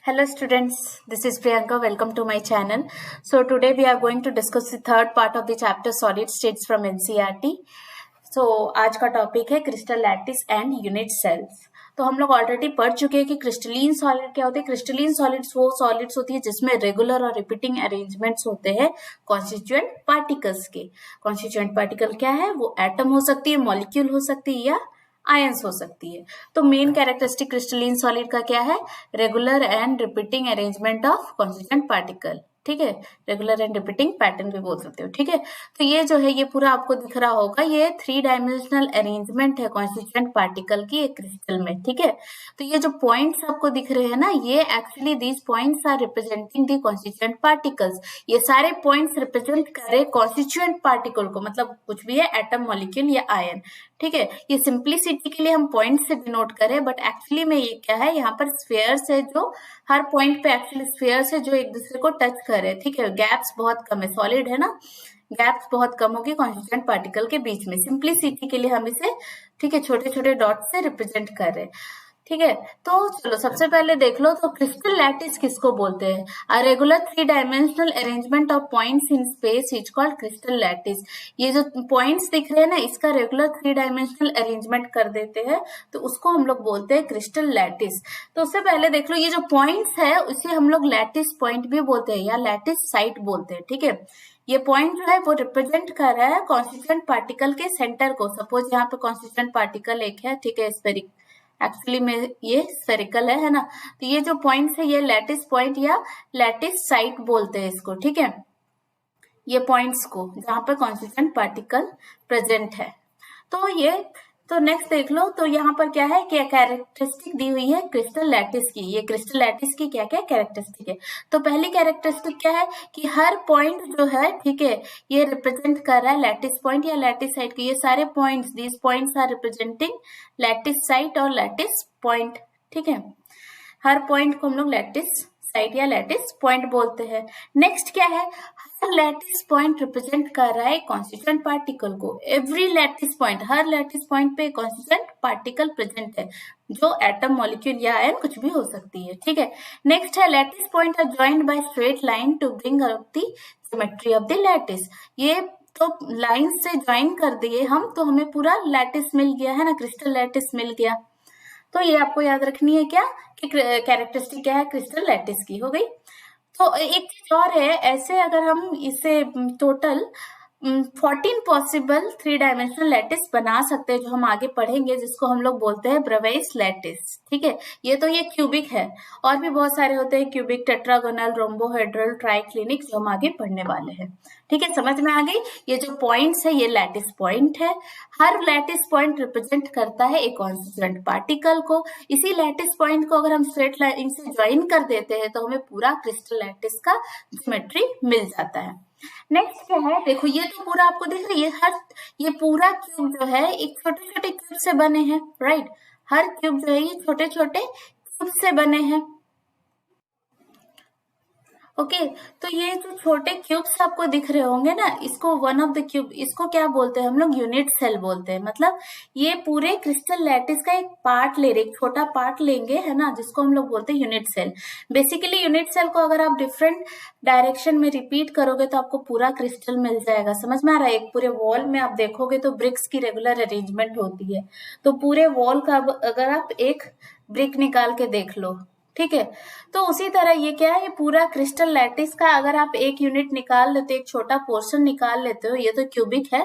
Hello students, this is Priyanka. Welcome to my channel. So today we are going to discuss the third part of the chapter solid states from NCERT. So आज का topic है crystal lattice and unit cells. तो हम लोग already पढ़ चुके हैं कि क्रिस्टलीन सॉलिड क्या होते हैं। क्रिस्टलीन सॉलिड्स वो सॉलिड्स होती है जिसमें रेगुलर और रिपीटिंग अरेंजमेंट्स होते हैं कॉन्स्टिट्यूएंट पार्टिकल्स के। कॉन्स्टिट्यूएंट पार्टिकल क्या है? वो एटम हो सकती है, मॉलिक्यूल हो सकती है या आयंस हो सकती है। तो मेन कैरेक्टरिस्टिक क्रिस्टलीन सॉलिड का क्या है? Regular and repeating arrangement of constituent particle. ठीक है, रेगुलर एंड रिपीटिंग पैटर्न भी बोल सकते हो। ठीक है, तो ये जो है ये पूरा आपको दिख रहा होगा, ये 3 डायमेंशनल अरेंजमेंट है कॉन्स्टिट्यूएंट पार्टिकल की एक क्रिस्टल में। ठीक है, तो ये जो पॉइंट्स आपको दिख रहे हैं ना, ये actually these points are representing the constituent particles. ये सारे पॉइंट्स रिप्रेजेंट करे कॉन्स्टिट्यूएंट पार्टिकल को, मतलब कुछ भी है, एटम, मॉलिक्यूल या आयन। ठीक है, ये सिंप्लिसिटी के लिए हम पॉइंट से डिनोट करें, बट एक्चुअली में ये क्या है, यहाँ पर स्फीयर्स है, जो हर पॉइंट पे एक्चुअली स्फीयर्स है जो एक दूसरे को टच करे। ठीक है, गैप्स बहुत कम है, सॉलिड है ना, गैप्स बहुत कम होगी कॉन्स्टिट्यूएंट पार्टिकल के बीच में। सिंप्लिसिटी के लिए हम इसे, ठीक है, छोटे छोटे डॉट से रिप्रेजेंट कर रहे हैं। ठीक है, तो चलो सबसे पहले देख लो, तो क्रिस्टल लैटिस किसको बोलते हैं? A regular 3 dimensional arrangement of points in space is called crystal lattice. ये जो पॉइंट्स दिख रहे हैं ना, इसका रेगुलर 3 डायमेंशनल अरेंजमेंट कर देते हैं, तो उसको हम लोग बोलते हैं क्रिस्टल लैटिस। तो उससे पहले देख लो, ये जो पॉइंट्स है उसे हम लोग लैटिस पॉइंट भी बोलते हैं या लैटिस साइट बोलते हैं। ठीक है, ये पॉइंट जो है वो रिप्रेजेंट कर रहा है कॉन्स्टिट्यूएंट पार्टिकल के सेंटर को। सपोज यहाँ पे कॉन्स्टिट्यूएंट पार्टिकल एक है, ठीक है, स्फेरिक, एक्चुअली में ये स्फेरिकल है ना, तो ये जो पॉइंट है ये लैटिस पॉइंट या लैटिस साइट बोलते हैं इसको। ठीक है, ये पॉइंट्स को जहां पर कॉन्स्टिट्यूएंट पार्टिकल प्रेजेंट है। तो नेक्स्ट देख लो, तो यहाँ पर क्या है, क्या कैरेक्टरिस्टिक दी हुई है क्रिस्टल लैटिस की। ये क्रिस्टल लैटिस की क्या क्या कैरेक्टरिस्टिक है? तो पहली कैरेक्टरिस्टिक क्या है कि हर पॉइंट जो है, ठीक है, ये रिप्रेजेंट कर रहा है लैटिस पॉइंट या लैटिस साइट की। ये सारे points, these points are representing lattice site और लैटिस पॉइंट। ठीक है, हर पॉइंट को हम लोग लैटिस साइट या लैटिस पॉइंट बोलते हैं। नेक्स्ट क्या है, हर लैटिस पॉइंट रिप्रेजेंट कर रहा है कॉन्स्टिट्यूएंट पार्टिकल को। एवरी लैटिस पॉइंट, हर लैटिस पॉइंट पे कॉन्स्टिट्यूएंट पार्टिकल प्रेजेंट है, जो एटम, मॉलिक्यूल या आयन कुछ भी हो सकती है। ठीक है, नेक्स्ट है lattice point are joined by straight line to bring out the geometry of the lattice. ये तो लाइन से ज्वाइन कर दिए हम, तो हमें पूरा लैटिस मिल गया है ना, क्रिस्टल लैटिस मिल गया। तो ये आपको याद रखनी है क्या कि कैरेक्टरिस्टिक क्या है क्रिस्टल लैटिस की, हो गई। तो एक चीज और है, ऐसे अगर हम इसे टोटल 14 पॉसिबल 3 डायमेंशनल लैटिस बना सकते हैं, जो हम आगे पढ़ेंगे, जिसको हम लोग बोलते हैं ब्रेवाइस लैटिस। ठीक है, ये तो ये क्यूबिक है, और भी बहुत सारे होते हैं, क्यूबिक, टेट्रागोनल, रोम्बोहेड्रल, ट्राइक्लिनिक, जो हम आगे पढ़ने वाले हैं। ठीक है, समझ में आ गई। ये जो पॉइंट्स है ये लैटिस पॉइंट है। हर लैटिस पॉइंट रिप्रेजेंट करता है एक कॉन्स्टिट्यूएंट पार्टिकल को। इसी लैटिस पॉइंट को अगर हम स्ट्रेट लाइन से ज्वाइन कर देते हैं, तो हमें पूरा क्रिस्टल लैटिस का ज्योमेट्री मिल जाता है। नेक्स्ट क्या है, देखो ये तो पूरा आपको दिख रही है, ये पूरा क्यूब जो है एक छोटे छोटे क्यूब से बने हैं, राइट। हर क्यूब जो है ये छोटे छोटे क्यूब से बने हैं। ओके, तो ये जो छोटे क्यूब्स आपको दिख रहे होंगे ना, इसको वन ऑफ द क्यूब, इसको क्या बोलते हैं हम लोग? यूनिट सेल बोलते हैं। मतलब ये पूरे क्रिस्टल लैटिस का एक पार्ट ले रहे, एक छोटा पार्ट लेंगे, है ना, जिसको हम लोग बोलते हैं unit cell. Basically unit cell को अगर आप डिफरेंट डायरेक्शन में रिपीट करोगे तो आपको पूरा क्रिस्टल मिल जाएगा। समझ में आ रहा है? एक पूरे वॉल में आप देखोगे तो ब्रिक्स की रेगुलर अरेंजमेंट होती है, तो पूरे वॉल का अगर आप एक ब्रिक निकाल के देख लो, ठीक है, तो उसी तरह ये क्या है, ये पूरा क्रिस्टल लैटिस का अगर आप एक यूनिट निकाल लेते हो, एक छोटा पोर्शन निकाल लेते हो, ये तो क्यूबिक है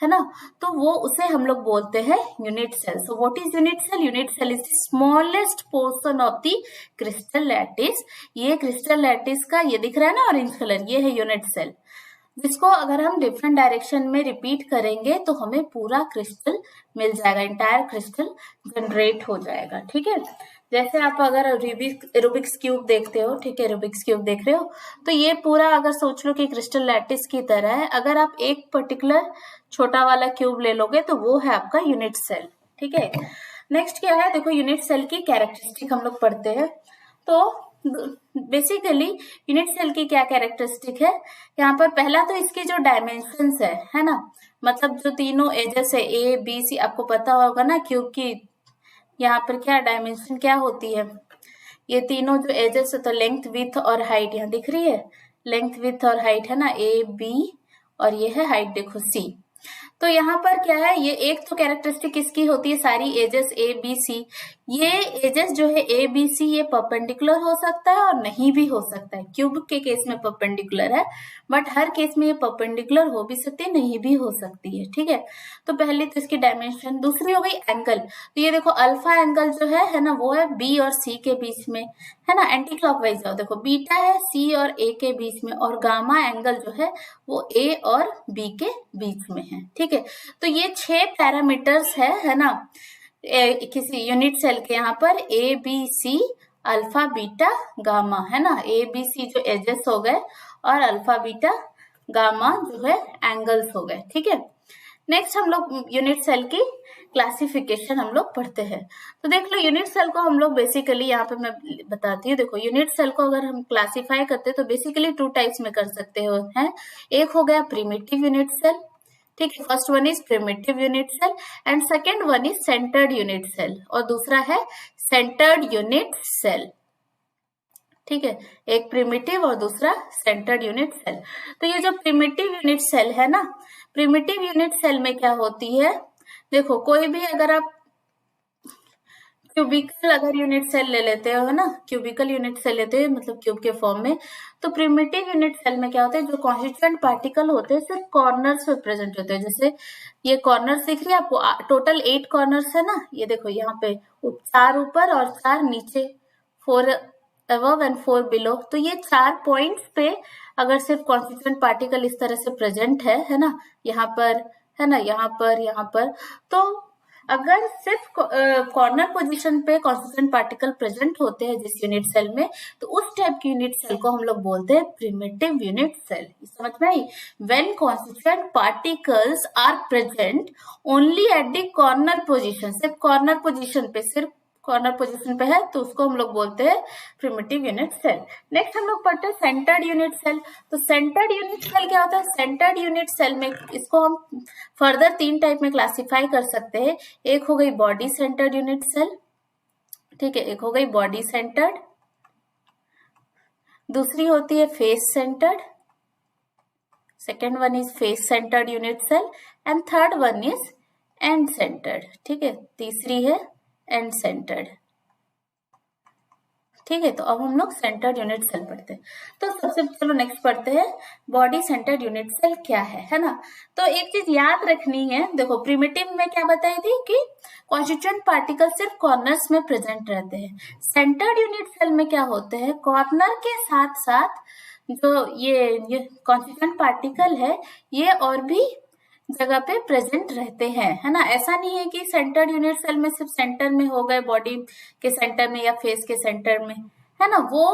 ना, तो वो उसे हम लोग बोलते हैं unit cell. So what is unit cell? Unit cell is the smallest portion of the crystal lattice. ये क्रिस्टल लैटिस का ये दिख रहा है ना ऑरेंज कलर, ये है यूनिट सेल, जिसको अगर हम डिफरेंट डायरेक्शन में रिपीट करेंगे तो हमें पूरा क्रिस्टल मिल जाएगा, इंटायर क्रिस्टल जनरेट हो जाएगा। ठीक है, जैसे आप अगर रूबिक्स क्यूब देखते हो, ठीक है, रूबिक्स क्यूब देख रहे हो, तो ये पूरा अगर सोच लो कि क्रिस्टल लैटिस की तरह है, अगर आप एक पर्टिकुलर छोटा वाला क्यूब ले लोगे तो वो है आपका यूनिट सेल। ठीक है, नेक्स्ट क्या है, देखो यूनिट सेल की कैरेक्टरिस्टिक हम लोग पढ़ते हैं। तो बेसिकली यूनिट सेल की क्या कैरेक्टरिस्टिक है, यहाँ पर पहला तो इसकी जो डायमेंशंस है ना, मतलब जो तीनों एजेस है ए बी सी, आपको पता होगा ना क्यूब की यहाँ पर क्या डायमेंशन क्या होती है, ये तीनों जो एजेस है, तो लेंथ विथ और हाइट यहाँ दिख रही है, लेंथ विथ और हाइट है ना, ए बी, और ये है हाइट देखो सी। तो यहाँ पर क्या है, ये एक तो कैरेक्टरिस्टिक इसकी होती है सारी एजेस ए बी सी, ये एजेस जो है ए बी सी ये परपेंडिकुलर हो सकता है और नहीं भी हो सकता है। क्यूब के केस में परपेंडिकुलर है, बट हर केस में ये परपेंडिकुलर हो भी सकती है, नहीं भी हो सकती है, ठीक है। तो पहली तो इसकी डायमेंशन, दूसरी हो गई एंगल। तो ये देखो अल्फा एंगल जो है ना, वो है बी और सी के बीच में, है ना, एंटी क्लॉकवाइज जाओ, देखो बीटा है सी और ए के बीच में, और गामा एंगल जो है वो ए और बी के बीच में है, ठीक है। तो ये 6 पैरामीटर्स है ना, किसी यूनिट सेल के, यहाँ पर A B C alpha beta gamma, है ना, ए बी सी जो एजेस हो गए और अल्फा बीटा गामा जो है एंगल्स हो गए, ठीक है। नेक्स्ट हम लोग यूनिट सेल की क्लासिफिकेशन हम लोग पढ़ते हैं। तो देख लो यूनिट सेल को हम लोग बेसिकली, यहाँ पे मैं बताती हूँ, देखो यूनिट सेल को अगर हम क्लासिफाई करते हैं तो बेसिकली 2 टाइप्स में कर सकते हो, हैं। एक हो गया प्रिमिटिव यूनिट सेल, ठीक है, first one is primitive unit cell and second one is centred unit cell, और दूसरा है सेंटर्ड यूनिट सेल, ठीक है, एक प्रिमिटिव और दूसरा सेंटर्ड यूनिट सेल। तो ये जो प्रिमिटिव यूनिट सेल है ना, प्रिमिटिव यूनिट सेल में क्या होती है, देखो कोई भी अगर आप क्यूबिकल अगर यूनिट सेल ले लेते हो ना, क्यूबिकल यूनिट सेल लेते हो मतलब क्यूब के फॉर्म में, तो प्रिमिटिव यूनिट सेल में क्या होता है, जो कॉन्स्टिट्यूएंट पार्टिकल होते हैं सिर्फ कॉर्नर्स पे प्रेजेंट होते हैं। जैसे ये कॉर्नर्स दिख रही है आपको, टोटल 8 कॉर्नर्स है ना, ये देखो यहाँ पे 4 ऊपर और 4 नीचे, 4 above एंड 4 below, तो ये 4 पॉइंट्स पे अगर सिर्फ कॉन्स्टिट्यूएंट पार्टिकल इस तरह से प्रेजेंट है ना, यहाँ पर है ना, यहाँ पर, तो अगर सिर्फ कॉर्नर पोजीशन पे कॉन्स्टिट्यूएंट पार्टिकल प्रेजेंट होते हैं जिस यूनिट सेल में, तो उस टाइप की यूनिट सेल को हम लोग बोलते हैं प्रिमिटिव यूनिट सेल। समझ में आई? When constituent particles are present only at the corner position, सिर्फ कॉर्नर पोजीशन पे, सिर्फ कॉर्नर पोजीशन पे है, तो उसको हम लोग बोलते हैं प्रिमिटिव यूनिट सेल। नेक्स्ट हम लोग पढ़ते हैं सेंटर्ड यूनिट सेल। तो सेंटर्ड यूनिट सेल क्या होता है? सेंटर्ड यूनिट सेल में इसको हम फर्दर 3 टाइप में क्लासिफाई कर सकते हैं। एक हो गई बॉडी सेंटर्ड यूनिट सेल, ठीक है, एक हो गई बॉडी सेंटर्ड, दूसरी होती है face centred, second one is face centred unit cell and third one is end centred, ठीक है, तीसरी है एंड सेंटर्ड, ठीक है। तो अब हम लोग सेंटर्ड यूनिट सेल पढ़ते हैं। तो सबसे चलो नेक्स्ट पढ़ते हैं बॉडी सेंटर्ड यूनिट सेल क्या है ना। तो एक चीज याद रखनी है, देखो प्रिमिटिव में क्या बताई थी कि कॉन्स्टिट्यूएंट पार्टिकल सिर्फ कॉर्नर्स में प्रेजेंट रहते हैं। सेंटर्ड यूनिट सेल में क्या होते हैं, कॉर्नर के साथ साथ जो ये कॉन्स्टिट्यूएंट पार्टिकल है ये और भी जगह पे प्रेजेंट रहते हैं, है ना। ऐसा नहीं है कि सेंटर्ड यूनिट सेल में सिर्फ सेंटर में हो गए, बॉडी के सेंटर में या फेस के सेंटर में, है ना, वो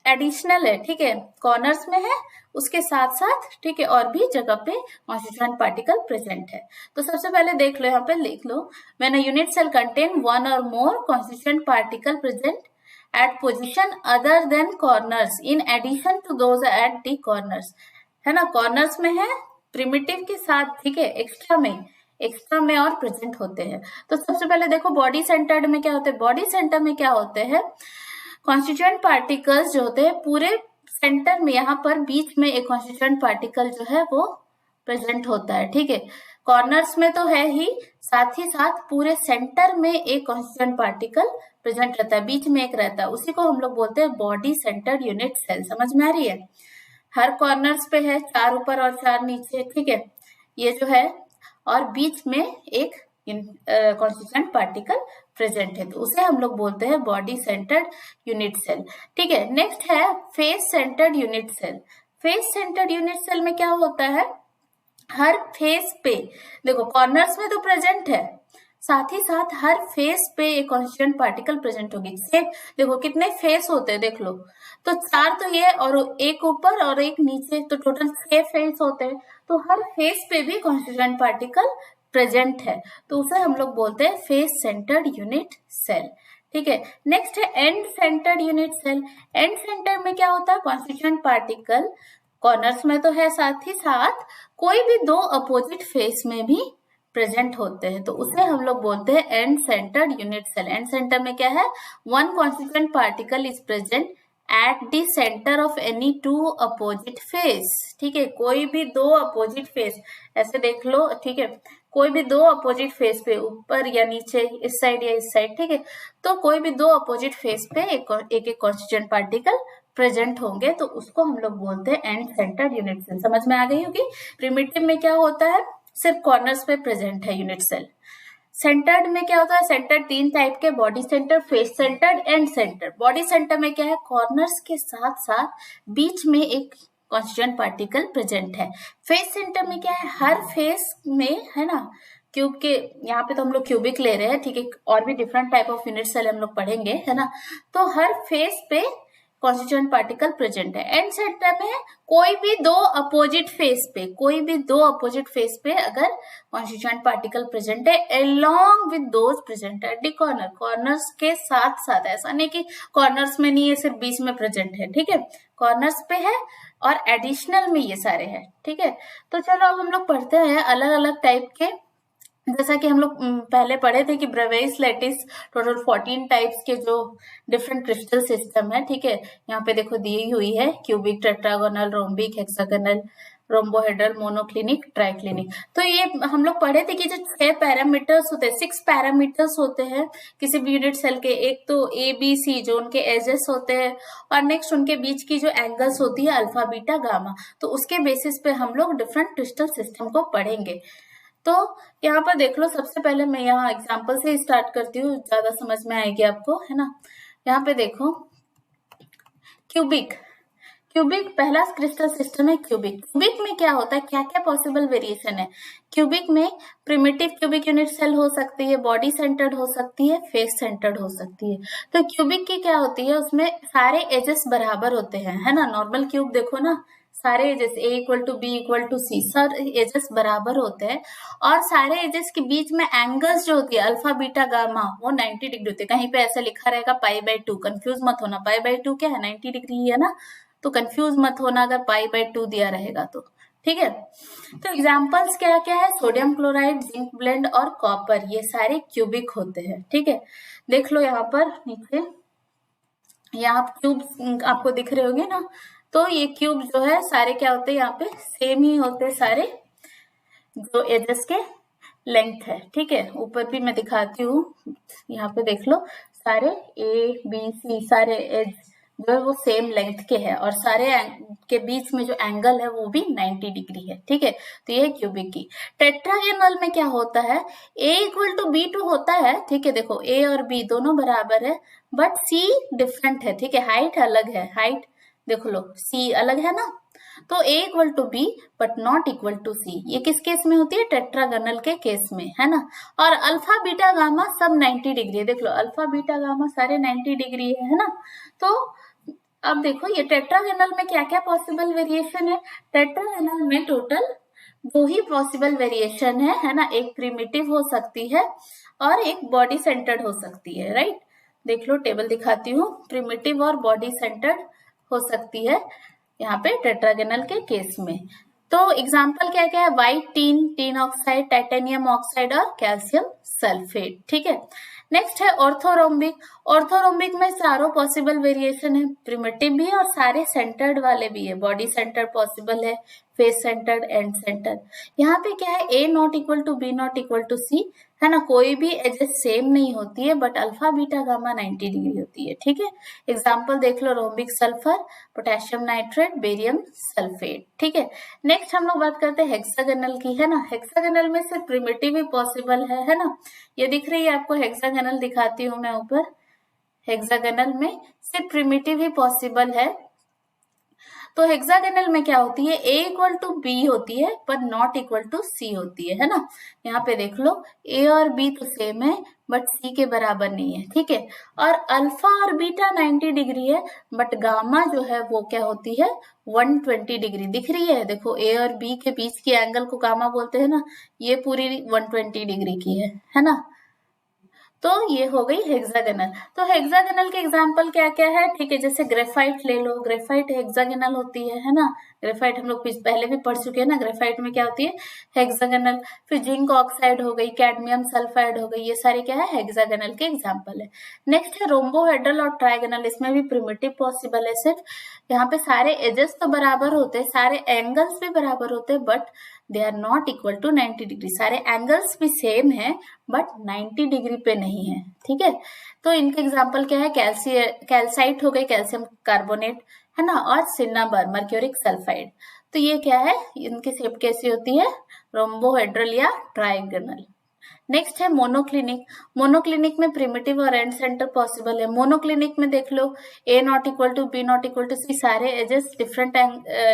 एडिशनल है, ठीक है, कॉर्नर्स में है उसके साथ साथ, ठीक है, और भी जगह पे कॉन्स्टिट्यूएंट पार्टिकल प्रेजेंट है। तो सबसे पहले देख लो, यहाँ पे लिख लो, when a unit cell contain one और more constituent particle present at position other than corners in addition to those at the corners, है ना, कॉर्नर्स में है प्रिमिटिव के साथ, ठीक है, एक्स्ट्रा में और प्रेजेंट होते हैं। तो सबसे पहले देखो बॉडी सेंटर्ड में क्या होते हैं, बॉडी सेंटर में क्या होते हैं, कॉन्स्टिट्यूएंट पार्टिकल्स जो होते हैं पूरे सेंटर में, यहाँ पर बीच में एक कॉन्स्टिट्यूएंट पार्टिकल जो है वो प्रेजेंट होता है, ठीक है, कॉर्नर्स में तो है ही, साथ ही साथ पूरे सेंटर में एक कॉन्स्टिट्यूएंट पार्टिकल प्रेजेंट रहता है, बीच में एक रहता है, उसी को हम लोग बोलते हैं बॉडी सेंटर्ड यूनिट सेल। समझ में आ रही है? हर कॉर्नर्स पे है, 4 ऊपर और 4 नीचे, ठीक है, ये जो है, और बीच में एक कॉन्स्टिट्यूएंट पार्टिकल प्रेजेंट है, तो उसे हम लोग बोलते हैं बॉडी सेंटर्ड यूनिट सेल, ठीक है। नेक्स्ट है face centred unit cell. Face centred unit cell में क्या होता है, हर फेस पे, देखो कॉर्नर्स में तो प्रेजेंट है, साथ ही साथ हर फेस पे एक कॉन्स्टिट्यूएंट पार्टिकल प्रेजेंट होगी। सेम देखो कितने फेस होते हैं, देख लो, तो 4 तो ये और एक ऊपर और एक नीचे, तो टोटल 6 फेस होते हैं, तो हर फेस पे भी कॉन्स्टिट्यूएंट पार्टिकल प्रेजेंट है, तो उसे हम लोग बोलते हैं फेस सेंटर्ड यूनिट सेल, ठीक है। नेक्स्ट है end centred unit cell. End centre में क्या होता है, कॉन्स्टिट्यूएंट पार्टिकल कॉर्नर्स में तो है, साथ ही साथ कोई भी 2 अपोजिट फेस में भी प्रेजेंट होते हैं, तो उसे हम लोग बोलते हैं end centred unit cell. End centre में क्या है, one constituent particle is present at the centre of any two opposite face. ठीक है, कोई भी दो अपोजिट फेस, ऐसे देख लो, ठीक है, कोई भी दो अपोजिट फेस पे, ऊपर या नीचे, इस साइड या इस साइड, ठीक है, तो कोई भी दो अपोजिट फेस पे एक एक कॉन्स्टिट्यूएंट पार्टिकल प्रेजेंट होंगे, तो उसको हम लोग बोलते हैं एंड सेंटर्ड यूनिट सेल। समझ में आ गई होगी। प्रिमिटिव में क्या होता है, सिर्फ कॉर्नर्स पे प्रेजेंट है यूनिट सेल। सेंटर्ड में क्या होता है, सेंटर्ड तीन टाइप के, body centre, face centred, and centre. Body centre में क्या है, कॉर्नर्स के साथ साथ बीच में एक कॉन्स्टिट्यूएंट पार्टिकल प्रेजेंट है। फेस सेंटर में क्या है, हर फेस में, है ना, क्यूब के, यहाँ पे तो हम लोग क्यूबिक ले रहे हैं, ठीक है, और भी different type of unit cell हम लोग पढ़ेंगे, है ना, तो हर फेस पे कॉन्स्टिट्यूएंट पार्टिकल प्रेजेंट है। एंड सेंटर में कोई भी दो अपोजिट फेस पे, कोई भी दो अपोजिट फेस पे अगर कॉन्स्टिट्यूएंट पार्टिकल प्रेजेंट है along with those present at the corner, corners के साथ साथ, ऐसा नहीं कि कॉर्नर्स में नहीं है, सिर्फ बीच में प्रेजेंट है, ठीक है, कॉर्नर्स पे है और एडिशनल में ये सारे हैं, ठीक है। तो चलो अब हम लोग पढ़ते हैं अलग अलग टाइप के, जैसा कि हम लोग पहले पढ़े थे कि ब्रेवेस लैटिस टोटल 14 टाइप्स के जो डिफरेंट क्रिस्टल सिस्टम है, ठीक है, यहाँ पे देखो दी हुई है, cubic, tetragonal, rhombic, hexagonal, rhombohedral, monoclinic, triclinic. तो ये हम लोग पढ़े थे कि जो 6 पैरामीटर्स होते हैं, 6 पैरामीटर्स होते हैं किसी भी यूनिट सेल के, एक तो ए बी सी जो उनके एजेस होते हैं, और नेक्स्ट उनके बीच की जो एंगल्स होती है अल्फा बीटा गामा, तो उसके बेसिस पे हम लोग डिफरेंट क्रिस्टल सिस्टम को पढ़ेंगे। तो यहाँ पर देख लो, सबसे पहले मैं यहाँ एग्जांपल से स्टार्ट करती हूँ, ज्यादा समझ में आएगी आपको, है ना। यहाँ पे देखो, क्यूबिक, क्यूबिक पहला क्रिस्टल सिस्टम है क्यूबिक। क्यूबिक में क्या होता है, क्या क्या पॉसिबल वेरिएशन है। क्यूबिक में प्रिमिटिव क्यूबिक यूनिट सेल हो सकती है, बॉडी सेंटर्ड हो सकती है, फेस सेंटर्ड हो सकती है। तो क्यूबिक की क्या होती है, उसमें सारे एजेस बराबर होते हैं, है ना। नॉर्मल क्यूब देखो ना, सारे edges a equal to b equal to c, सारे एजेस बराबर होते हैं, और सारे एजेस के बीच में एंगल्स जो होती है अल्फा बीटा गामा वो 90 डिग्री होती है। कहीं पे ऐसा लिखा रहेगा पाई बाई 2, कंफ्यूज मत होना, पाई बाई 2 क्या है, 90 डिग्री ही है ना, तो कंफ्यूज मत होना अगर पाई बाई 2 दिया रहेगा तो, ठीक है। तो एग्जांपल्स क्या क्या है, सोडियम क्लोराइड, जिंक ब्लेंड और कॉपर, ये सारे क्यूबिक होते हैं, ठीक है। देख लो यहाँ पर नीचे, यहाँ क्यूब आपको दिख रहे होंगे ना, तो ये क्यूब जो है सारे क्या होते हैं, यहाँ पे सेम ही होते हैं सारे जो एजेस के लेंथ है, ठीक है। ऊपर भी मैं दिखाती हूँ, यहाँ पे देख लो, सारे ए बी सी सारे एज जो है वो सेम लेंथ के हैं, और सारे के बीच में जो एंगल है वो भी 90 डिग्री है, ठीक है। तो ये क्यूबिक की। टेट्रागोनल में क्या होता है, ए इक्वल टू बी टू होता है, ठीक है, देखो ए और बी दोनों बराबर है, बट सी डिफरेंट है, ठीक है, हाइट अलग है, हाइट देखो लो, सी अलग है ना, तो a equal to b but not equal to c, ये किस केस में होती है, टेट्रागोनल के केस में, है ना। और अल्फा बीटा गामा सब 90 डिग्री है, देख लो अल्फा बीटा गामा सारे 90 डिग्री है ना। तो अब देखो ये टेट्रागोनल में क्या क्या पॉसिबल वेरिएशन है। टेट्रागोनल में टोटल 2 ही पॉसिबल वेरिएशन है ना, एक प्रिमिटिव हो सकती है और एक बॉडी सेंटर्ड हो सकती है, राइट। देख लो टेबल दिखाती हूँ, प्रिमिटिव और बॉडी सेंटर्ड हो सकती है यहाँ पे टेट्रागोनल के केस में। तो एग्जाम्पल क्या क्या है, white tin, tin oxide, titanium oxide और कैल्शियम सल्फेट, ठीक है। नेक्स्ट है ऑर्थोरोम्बिक। ऑर्थोरोम्बिक में चारों पॉसिबल वेरिएशन है, प्रिमिटिव भी और सारे सेंटर्ड वाले भी है, बॉडी सेंटर्ड पॉसिबल है, फेस सेंटर्ड, एंड सेंटर्ड। यहाँ पे क्या है, a not equal to b not equal to c, है ना, कोई भी एजेस सेम नहीं होती है, but alpha beta gamma 90 degree होती है, ठीक है। एग्जाम्पल देख लो, rhombic sulphur, potassium nitrate, barium sulphate, ठीक है। नेक्स्ट हम लोग बात करते हैं हेक्सागोनल की, है ना। हेक्सागोनल में सिर्फ प्रिमिटिव ही पॉसिबल है ना। ये दिख रही है आपको, हेक्सागोनल दिखाती हूँ मैं ऊपर, हेक्सागोनल में सिर्फ प्रिमिटिव ही पॉसिबल है। तो हेक्सागोनल में क्या होती है, ए इक्वल टू बी होती है पर नॉट इक्वल टू सी होती है ना। यहाँ पे देख लो, ए और बी तो सेम है बट सी के बराबर नहीं है, ठीक है। और अल्फा और बीटा 90 डिग्री है, बट गामा जो है वो क्या होती है, 120 डिग्री दिख रही है। देखो ए और बी के बीच की एंगल को गामा बोलते हैं ना, ये पूरी 120 डिग्री की है ना। तो ये हो गई हेक्सागोनल। तो हेक्सागोनल के एग्जांपल क्या क्या है, ठीक है, जैसे ग्रेफाइट ले लो, ग्रेफाइट हेक्सागोनल होती है ना, ग्रेफाइट हम लोग पहले भी पढ़ चुके हैं ना, ग्रेफाइट में क्या होती है, हेक्सागोनल। फिर जिंक ऑक्साइड हो गई, कैडमियम सल्फाइड हो गई, ये सारे क्या है, हेक्सागोनल के एग्जांपल है। नेक्स्ट है रोम्बोहेड्रल और ट्राइगोनल, इसमें भी प्रिमिटिव पॉसिबल है। सिर्फ यहाँ पे सारे एजेस तो बराबर होते हैं, सारे एंगल्स भी बराबर होते हैं, but they are not equal to 90 degree. सारे एंगल्स भी सेम है बट 90 डिग्री पे नहीं है, ठीक है। तो इनके एग्जांपल क्या है, कैल्साइट हो गई, कैल्शियम कार्बोनेट है ना, और सिन्नाबर मर्क्यूरिक सल्फाइड। तो ये क्या है, इनकी शेप कैसी होती है, रोम्बोहेड्रल या ट्राइगोनल। नेक्स्ट है मोनोक्लिनिक। मोनोक्लिनिक में प्रिमिटिव और एंड सेंटर पॉसिबल है। मोनोक्लिनिक में देख लो, a not equal to b not equal to c, सारे एजेस डिफरेंट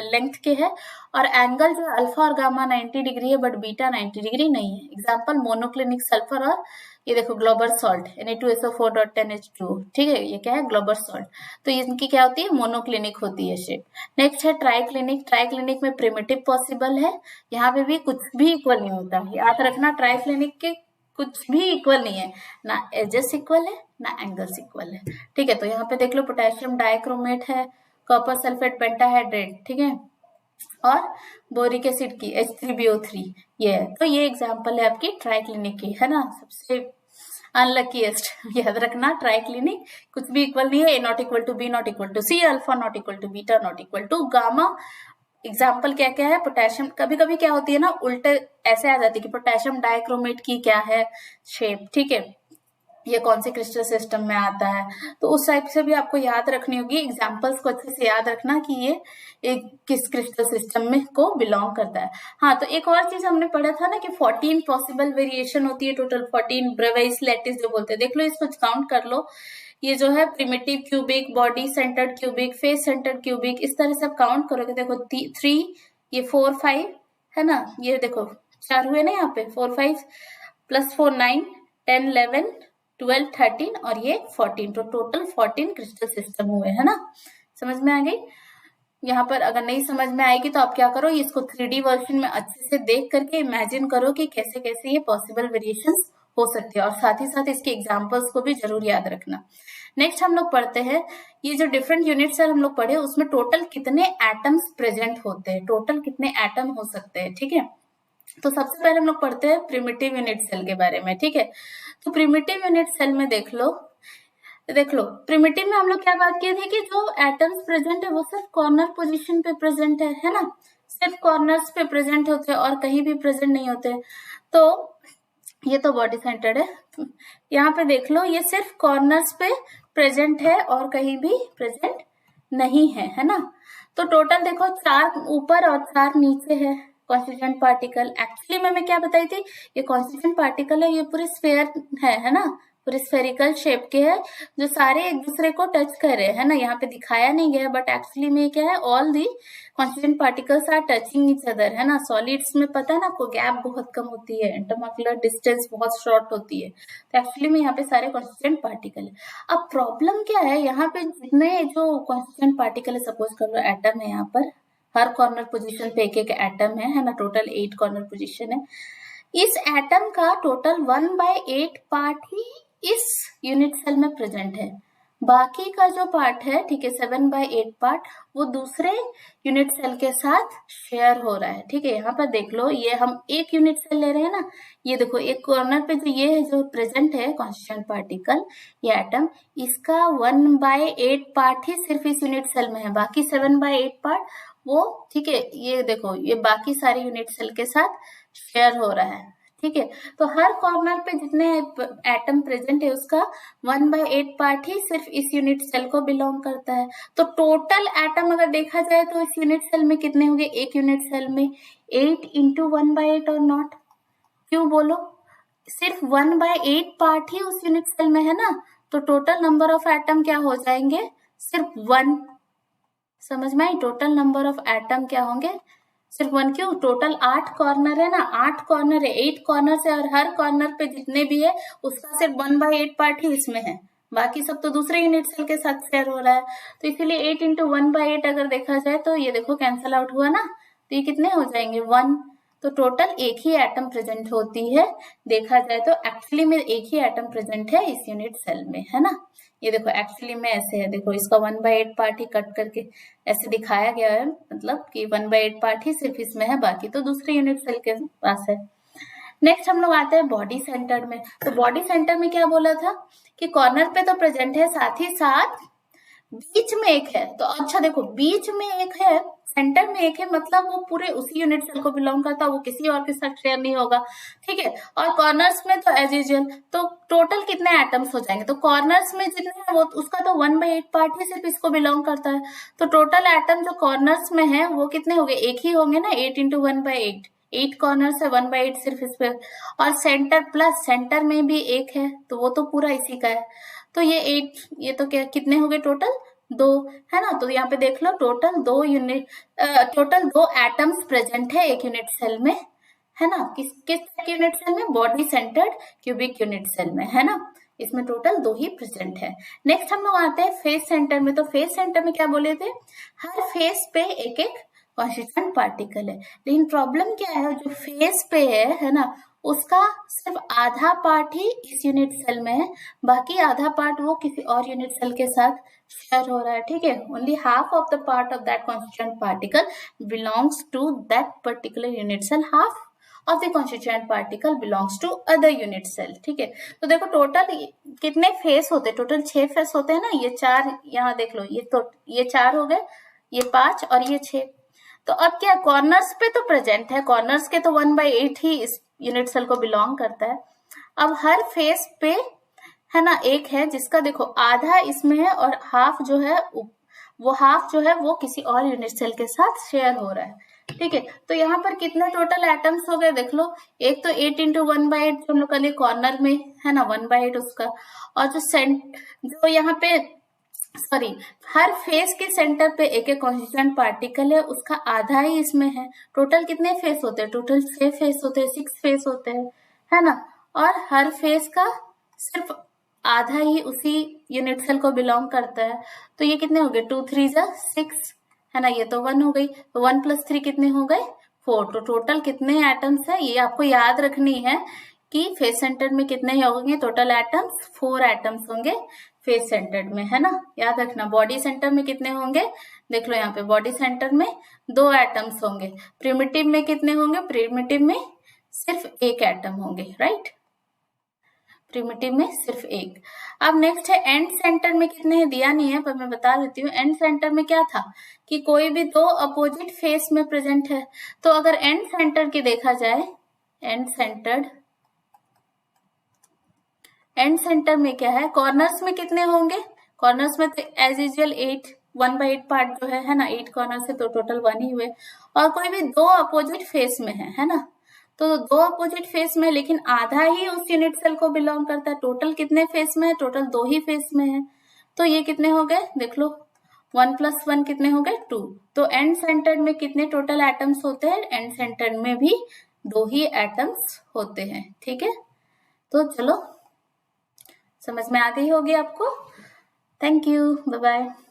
लेंथ के हैं, और एंगल जो अल्फा और गामा 90 डिग्री है बट बीटा 90 डिग्री नहीं है। एग्जांपल मोनोक्लिनिक सल्फर, और ये देखो ग्लोबर सॉल्ट Na2SO4.10H2, ठीक है, ये क्या है, ग्लोबर सॉल्ट। तो इनकी क्या होती है, मोनोक्लिनिक होती है शेप। नेक्स्ट है ट्राइक्लिनिक। ट्राइक्लिनिक में प्रिमिटिव पॉसिबल है, यहाँ पे भी कुछ भी इक्वल नहीं होता, याद रखना, ट्राइक्लिनिक के कुछ भी इक्वल नहीं है, ना एजेस इक्वल है ना एंगल्स इक्वल है, ठीक है। तो यहाँ पे देख लो, पोटेशियम डाइक्रोमेट है, कॉपर सल्फेट पेंटाहाइड्रेट, ठीक है, और बोरिक एसिड की H3BO3, ये है। तो ये एग्जांपल है आपकी ट्राइक्लिनिक की, है ना, सबसे अनलकीएस्ट। याद रखना, ट्राइक्लिनिक कुछ भी इक्वल नहीं है, a not equal to b not equal to c, alpha not equal to beta not equal to gamma. Example क्या क्या है, पोटेशियम, कभी कभी क्या होती है ना, उल्टे ऐसे आ जाती है कि पोटेशियम डाइक्रोमेट की क्या है शेप, ठीक है, ये कौन से क्रिस्टल सिस्टम में आता है। तो उस टाइप से भी आपको याद रखनी होगी, एग्जाम्पल्स को अच्छे से याद रखना कि ये एक किस क्रिस्टल सिस्टम में को बिलोंग करता है। हाँ, तो एक और चीज हमने पढ़ा था ना कि 14 पॉसिबल वेरिएशन होती है, टोटल 14 ब्रेवाइस लैटिस जो बोलते हैं, देख लो इसको काउंट कर लो। ये जो है primitive cubic, body centred cubic, face centred cubic, इस तरह से आप काउंट करोगे, देखो 3, ये 4 5 है ना, ये देखो 4 हुए ना यहाँ पे, 4 5 प्लस 4 9 10 11 12 13 और ये 14, तो टोटल 14 क्रिस्टल सिस्टम हुए, है ना। समझ में आ गई। यहाँ पर अगर नहीं समझ में आएगी तो आप क्या करो, इसको 3D वर्जन में अच्छे से देख करके इमेजिन करो कि कैसे कैसे ये पॉसिबल वेरिएशंस हो सकती है, और साथ ही साथ इसके एग्जांपल्स को भी जरूर याद रखना। नेक्स्ट हम लोग पढ़ते हैं, ये जो डिफरेंट यूनिट सेल हम लोग पढ़े उसमें टोटल कितने एटम्स प्रेजेंट होते हैं, टोटल कितने एटम हो सकते हैं, ठीक है। तो सबसे पहले हम लोग पढ़ते हैं प्रिमिटिव यूनिट सेल के बारे में, ठीक है। तो प्रिमिटिव यूनिट सेल में देख लो प्रिमिटिव में हम लोग क्या बात किए थे कि जो एटम्स प्रेजेंट है वो सिर्फ कॉर्नर पोजीशन पे प्रेजेंट है ना, सिर्फ कॉर्नर्स पे प्रेजेंट होते हैं और कहीं भी प्रेजेंट नहीं होते। तो ये तो बॉडी सेंटर्ड है, यहाँ पे देख लो ये सिर्फ कॉर्नर्स पे प्रेजेंट है और कहीं भी प्रेजेंट नहीं है ना। तो टोटल देखो 4 ऊपर और 4 नीचे है कॉन्स्टिट्यूएंट पार्टिकल। एक्चुअली मैं क्या बताई थी, ये कॉन्स्टिट्यूएंट पार्टिकल है, ये पूरे स्फेयर है ना, पूरे स्फेरिकल शेप के है जो सारे एक दूसरे को टच कर रहे हैं ना, यहाँ पे दिखाया नहीं गया बट एक्चुअली में क्या है, all the constituent particles are touching each other, है ना। सॉलिड्स में पता है ना आपको, गैप बहुत कम होती है, इंटरमॉलिक्यूलर डिस्टेंस बहुत शॉर्ट होती है, तो एक्चुअली में यहाँ पे सारे कॉन्स्टिट्यूएंट पार्टिकल है। अब प्रॉब्लम क्या है, यहाँ पे जितने जो कॉन्स्टिट्यूएंट पार्टिकल है, सपोज कर लो एटम है, यहाँ पर हर कॉर्नर पोजीशन पे एक एक एटम है ना, टोटल 8 कॉर्नर पोजीशन है। इस एटम का टोटल 1/8 पार्ट ही इस यूनिट सेल में प्रेजेंट है, बाकी का जो पार्ट है, ठीक है, 7/8 पार्ट वो दूसरे यूनिट सेल के साथ शेयर हो रहा है, ठीक है। यहाँ पर देख लो, ये हम एक यूनिट सेल ले रहे हैं ना, ये देखो एक कॉर्नर पे जो ये है जो प्रेजेंट है कॉन्स्टिट्यूएंट पार्टिकल, ये एटम, इसका 1/8 पार्ट ही सिर्फ इस यूनिट सेल में है, बाकी 7/8 पार्ट वो, ठीक है, ये देखो ये बाकी सारे यूनिट सेल के साथ शेयर हो रहा है, ठीक है। तो हर कॉर्नर पे जितने एटम प्रेजेंट है उसका 1/8 पार्ट ही सिर्फ इस यूनिट सेल को बिलोंग करता है। तो टोटल एटम अगर देखा जाए तो इस यूनिट सेल में कितने होंगे, एक यूनिट सेल में 8 × 1/8 और नॉट, क्यों बोलो, सिर्फ 1/8 पार्ट ही उस यूनिट सेल में है ना, तो टोटल नंबर ऑफ एटम क्या हो जाएंगे, सिर्फ 1। समझ में आई, टोटल नंबर ऑफ एटम क्या होंगे, सिर्फ 1। क्यों, टोटल 8 कॉर्नर है ना, 8 कॉर्नर है, 8 कॉर्नर से, और हर कॉर्नर पे जितने भी है उसका सिर्फ 1/8 पार्ट ही इसमें है, बाकी सब तो दूसरे यूनिट सेल के साथ शेयर हो रहा है। तो इसीलिए 8 × 1/8 अगर देखा जाए तो ये देखो कैंसल आउट हुआ ना, तो ये कितने हो जाएंगे 1, तो टोटल एक ही एटम प्रेजेंट होती है। देखा जाए तो एक्चुअली में एक ही एटम प्रेजेंट है इस यूनिट सेल में, है ना। ये देखो एक्चुअली में ऐसे है, देखो इसका 1/8 पार्ट ही कट करके ऐसे दिखाया गया है, मतलब कि 1/8 पार्ट ही सिर्फ इसमें है, बाकी तो दूसरे यूनिट सेल के पास है। नेक्स्ट हम लोग आते हैं बॉडी सेंटर में। तो बॉडी सेंटर में क्या बोला था कि कॉर्नर पे तो प्रेजेंट है, साथ ही साथ बीच में एक है। तो अच्छा देखो, बीच में एक है, सेंटर में एक है, मतलब वो पूरे उसी यूनिट सेल को बिलोंग करता है, वो किसी और के साथ शेयर नहीं होगा, ठीक है। और कॉर्नर्स में तो एज यूजुअल, तो टोटल कितने एटम्स हो जाएंगे, तो कॉर्नर्स में जितने हैं वो उसका तो 1/8 पार्ट ही सिर्फ इसको बिलोंग करता है। तो टोटल एटम जो कॉर्नर्स में है वो कितने हो गए, एक ही होंगे ना, 8 × 1/8, 8 कॉर्नर से 1/8 सिर्फ इस पे। और सेंटर प्लस सेंटर में भी एक है, तो वो तो पूरा इसी का है। तो ये 8, ये तो क्या कितने हो गए टोटल, 2, है ना। तो यहाँ पे देख लो टोटल 2 एटम्स प्रेजेंट है एक यूनिट सेल में, है ना। किस किस यूनिट सेल में, body centred cubic unit cell में, है ना। इसमें टोटल 2 ही प्रेजेंट है। नेक्स्ट हम लोग आते हैं फेस सेंटर में। तो फेस सेंटर में क्या बोले थे, हर फेस पे एक एक कॉन्स्टिट्यूएंट पार्टिकल है। लेकिन प्रॉब्लम क्या है, जो फेस पे है ना, उसका सिर्फ आधा पार्ट ही इस यूनिट सेल में है, बाकी आधा पार्ट वो किसी और यूनिट सेल के साथ शेयर हो रहा है, ठीक है। Only half of the part of that constituent particle belongs to that particular unit cell, half of the constituent particle belongs to other unit cell, ठीक है। तो देखो टोटल कितने फेस होते हैं, टोटल 6 फेस होते हैं ना, ये 4 यहाँ देख लो, ये 4 हो गए, ये 5 और ये 6। तो अब क्या, कॉर्नर्स पे तो प्रेजेंट है, कॉर्नर्स के तो 1/8 ही इस यूनिट सेल को बिलोंग करता है। अब हर फेस पे है ना एक है, जिसका देखो आधा इसमें है और हाफ जो है वो किसी और यूनिट सेल के साथ शेयर हो रहा है, ठीक है। तो यहाँ पर कितने टोटल एटम्स हो गए देख लो, एक तो 8 × 1/8 जो हम लोग कल कॉर्नर में है ना, 1/8 उसका, और जो यहाँ पे सॉरी हर फेस के सेंटर पे एक एक कॉन्स्टिट्यूएंट पार्टिकल है, उसका आधा ही इसमें है। टोटल कितने फेस होते हैं, टोटल 6 फेस होते हैं, 6 फेस होते हैं, है ना। और हर फेस का सिर्फ आधा ही उसी यूनिट सेल को बिलोंग करता है। तो ये कितने हो गए, 2 × 3 = 6, है ना। ये तो 1 हो गई, तो 1 + 3 कितने हो गए, 4। तो टोटल कितने एटम्स है, ये आपको याद रखनी है कि फेस सेंटर में कितने होंगे टोटल एटम्स, 4 एटम्स होंगे फेस सेंटर में, है ना, याद रखना। बॉडी सेंटर में कितने होंगे, देख लो यहाँ पे बॉडी सेंटर में 2 एटम्स होंगे। प्रिमिटिव में कितने होंगे, प्रिमिटिव में सिर्फ 1 एटम होंगे, राइट, प्रिमिटिव में सिर्फ 1। अब नेक्स्ट है एंड सेंटर में कितने हैं, दिया नहीं है पर मैं बता देती हूँ। एंड सेंटर में क्या था कि कोई भी 2 अपोजिट फेस में प्रेजेंट है। तो अगर एंड सेंटर की देखा जाए, एंड सेंटर में क्या है, कॉर्नर्स में कितने होंगे, कॉर्नर्स में तो एज यूजुअल 8, 1/8 पार्ट जो है ना, 8 कॉर्नर से तो टोटल 1 ही हुए। और कोई भी 2 अपोजिट फेस में है ना, तो 2 अपोजिट फेस में, लेकिन आधा ही उस यूनिट सेल को बिलोंग करता है। टोटल कितने फेस में है, टोटल 2 ही फेस में है। तो ये कितने हो गए देख लो, 1 + 1 कितने हो गए, 2। तो एंड सेंटर में कितने टोटल एटम्स होते हैं, एंड सेंटर में भी 2 ही एटम्स होते हैं, ठीक है। तो चलो समझ में आ गई होगी आपको। Thank you, bye bye.